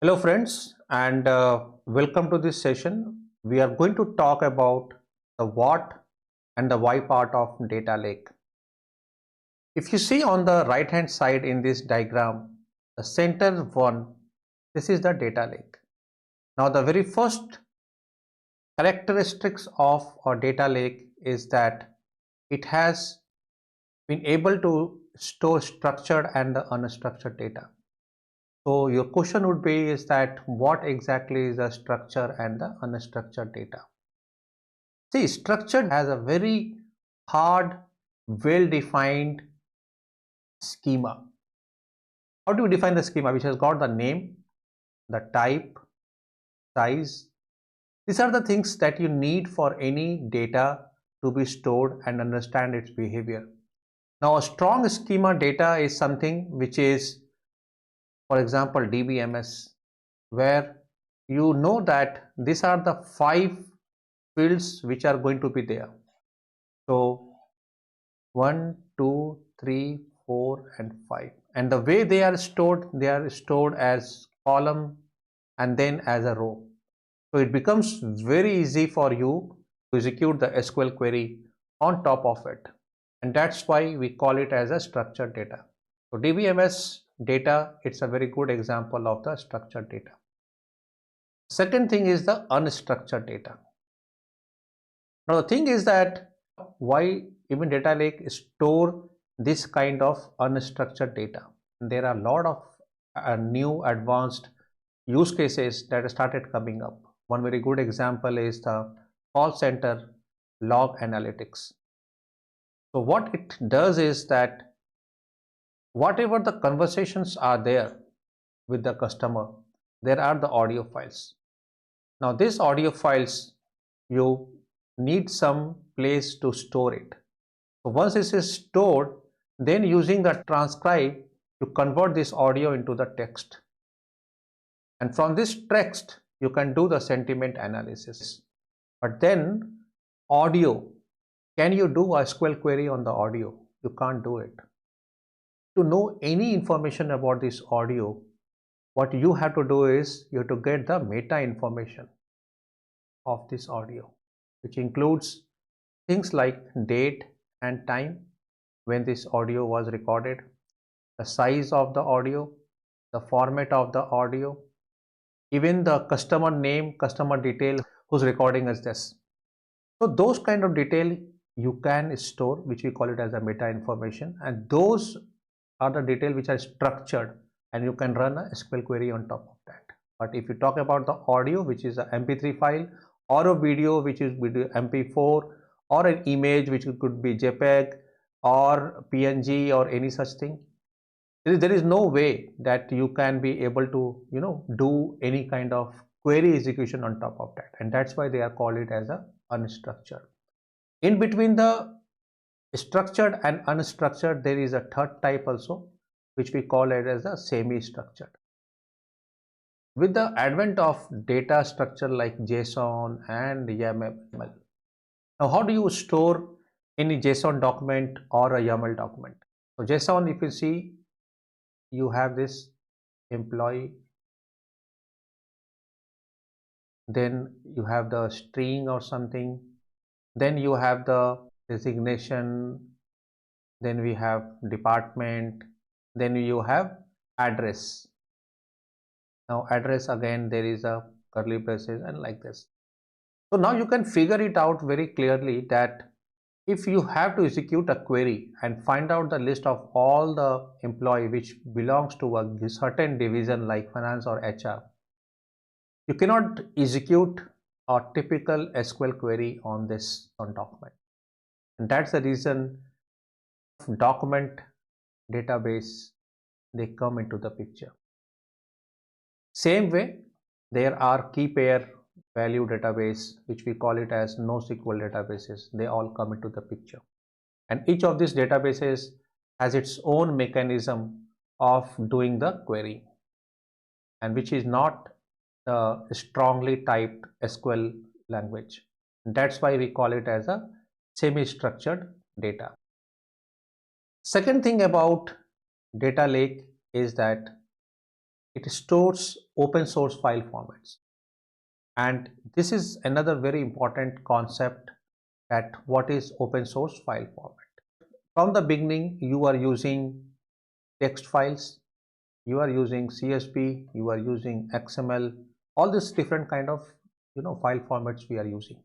Hello friends and welcome to this session. We are going to talk about the what and the why part of data lake. If you see on the right hand side in this diagram, the center one, this is the data lake. Now the very first characteristics of a data lake is that it has been able to store structured and unstructured data. So your question would be is that what exactly is the structure and the unstructured data? See, structured has a very hard, well-defined schema. How do we define the schema? Which has got the name, the type, size. These are the things that you need for any data to be stored and understand its behavior. Now, a strong schema data is something which is, for example, DBMS, where you know that these are the 5 fields which are going to be there. So 1, 2, 3, 4 and 5, and the way they are stored as column and then as a row. So it becomes very easy for you to execute the SQL query on top of it, and that's why we call it as a structured data. So DBMS data, it's a very good example of the structured data. Second thing is the unstructured data. Now the thing is that why even data lake store this kind of unstructured data. There are a lot of new advanced use cases that started coming up. One very good example is the call center log analytics. So what it does is that whatever the conversations are there with the customer, there are the audio files. Now these audio files, you need some place to store it. So once this is stored, then using the transcribe, you convert this audio into the text. And from this text, you can do the sentiment analysis. But then audio, can you do a SQL query on the audio? You can't do it. To know any information about this audio, what you have to do is you have to get the meta information of this audio, which includes things like date and time when this audio was recorded, the size of the audio, the format of the audio, even the customer name, customer detail, who's recording is this. So those kind of detail you can store, which we call it as a meta information, and those are the detail which are structured, and you can run a SQL query on top of that. But if you talk about the audio, which is a MP3 file, or a video which is MP4, or an image which could be JPEG or PNG or any such thing, there is no way that you can be able to do any kind of query execution on top of that, and that's why they are called it as a unstructured. In between the structured and unstructured, there is a third type also, which we call it as a semi-structured. With the advent of data structure like JSON and YAML, now how do you store any JSON document or a YAML document? So JSON, if you see, you have this employee, then you have the string or something, then you have the designation, then we have department, then you have address. Now address, again there is a curly braces and like this. So now you can figure it out very clearly that if you have to execute a query and find out the list of all the employee which belongs to a certain division like finance or HR, you cannot execute a typical SQL query on this document. And that's the reason document database, they come into the picture. Same way, there are key pair value database, which we call it as NoSQL databases. They all come into the picture, and each of these databases has its own mechanism of doing the query, and which is not the strongly typed SQL language. And that's why we call it as a semi-structured data. Second thing about data lake is that it stores open source file formats. And this is another very important concept, that what is open source file format. From the beginning, you are using text files, you are using CSV, you are using XML, all these different kind of file formats we are using.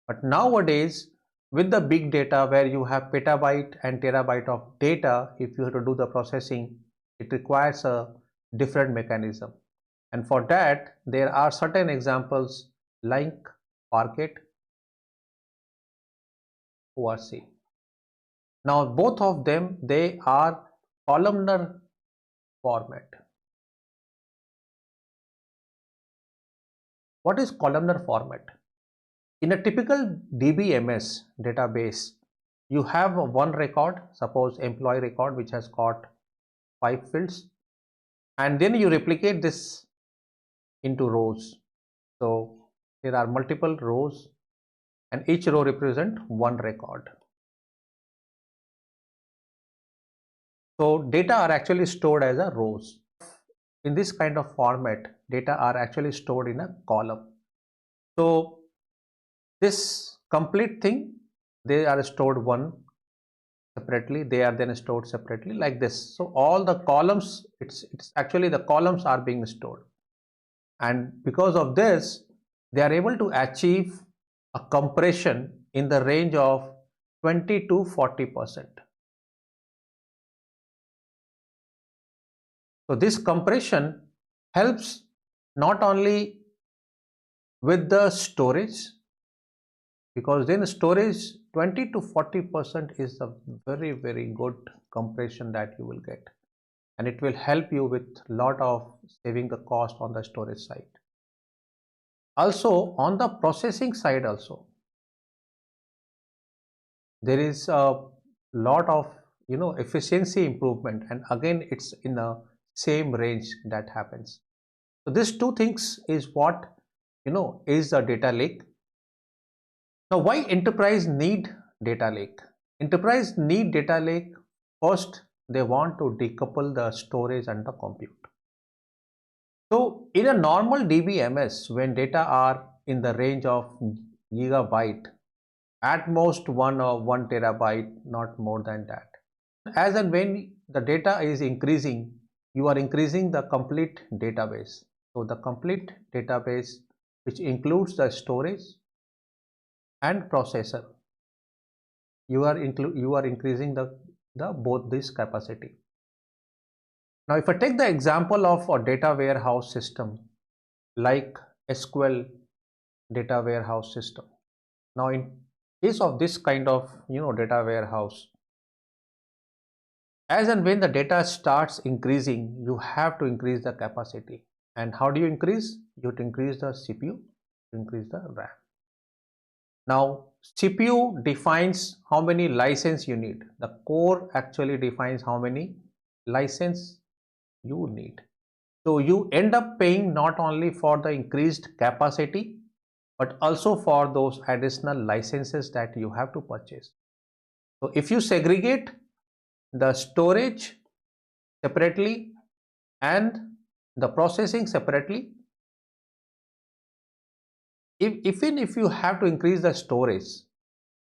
But nowadays, with the big data where you have petabyte and terabyte of data, if you have to do the processing, it requires a different mechanism. And for that, there are certain examples like Parquet, ORC. Now, both of them, they are columnar format. What is columnar format? In a typical DBMS database, you have one record, suppose employee record, which has got 5 fields, and then you replicate this into rows. So there are multiple rows and each row represent one record. So data are actually stored as a rows. In this kind of format, data are actually stored in a column. So this complete thing, they are stored one separately, they are then stored separately like this. So all the columns, it's actually the columns are being stored, and because of this they are able to achieve a compression in the range of 20 to 40%. So this compression helps not only with the storage, because then storage 20 to 40% is a very good compression that you will get, and it will help you with lot of saving the cost on the storage side. Also on the processing side also, there is a lot of efficiency improvement, and again it's in the same range that happens. So these two things is what is a data lake. Now, why enterprise need data lake? Enterprise need data lake. First, they want to decouple the storage and the compute. So in a normal DBMS, when data are in the range of gigabyte, at most 1 terabyte, not more than that. As and when the data is increasing, you are increasing the complete database. So the complete database, which includes the storage and processor, you are increasing the both this capacity. Now, if I take the example of a data warehouse system like SQL data warehouse system. Now, in case of this kind of data warehouse, as and when the data starts increasing, you have to increase the capacity. And how do you increase? You have to increase the CPU, increase the RAM. Now, CPU defines how many license you need. The core actually defines how many license you need. So you end up paying not only for the increased capacity, but also for those additional licenses that you have to purchase. So if you segregate the storage separately and the processing separately, even if you have to increase the storage,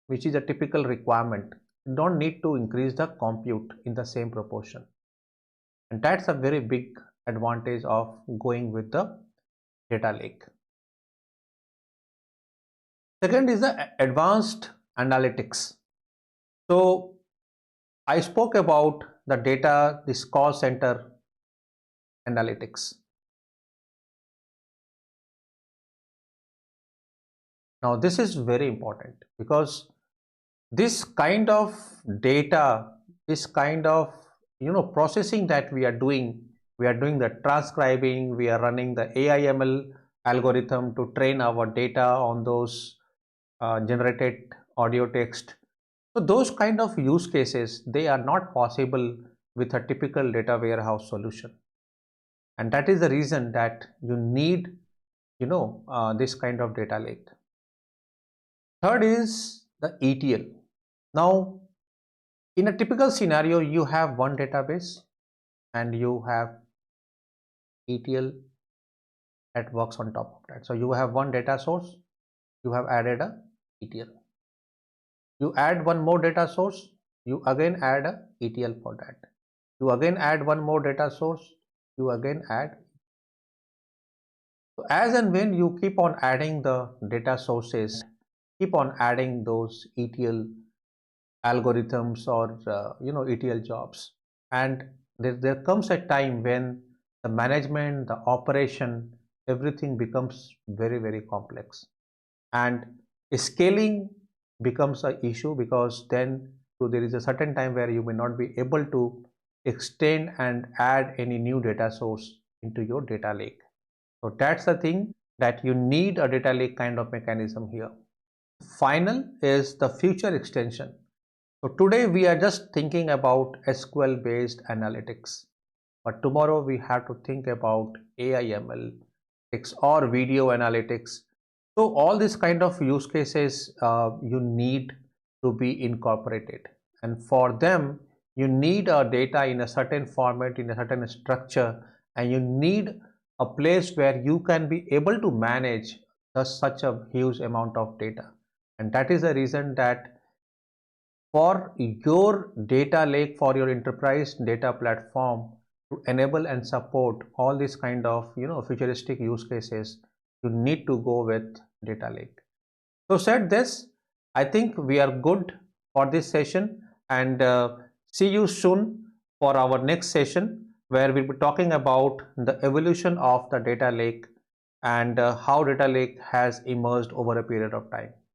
which is a typical requirement, you don't need to increase the compute in the same proportion. And that's a very big advantage of going with the data lake. Second is the advanced analytics. So I spoke about the data, this call center analytics. Now this is very important, because this kind of data, this kind of processing that we are doing the transcribing, we are running the AI/ML algorithm to train our data on those generated audio text. So those kind of use cases, they are not possible with a typical data warehouse solution, and that is the reason that you need this kind of data lake. Third is the ETL. Now, in a typical scenario, you have one database and you have ETL that works on top of that. So you have one data source, you have added a ETL. You add one more data source, you again add a ETL for that. You again add one more data source, you again add. So as and when you keep on adding the data sources, keep on adding those ETL algorithms or ETL jobs, and there comes a time when the management, the operation, everything becomes very, very complex, and scaling becomes an issue, because then there is a certain time where you may not be able to extend and add any new data source into your data lake. So that's the thing, that you need a data lake kind of mechanism here. Final is the future extension. So today we are just thinking about SQL based analytics, but tomorrow we have to think about AI ML or video analytics. So all these kind of use cases you need to be incorporated, and for them you need a data in a certain format, in a certain structure, and you need a place where you can be able to manage such a huge amount of data. And that is the reason that for your data lake, for your enterprise data platform to enable and support all these kind of futuristic use cases, you need to go with data lake. So said this, I think we are good for this session, and see you soon for our next session, where we'll be talking about the evolution of the data lake and how data lake has emerged over a period of time.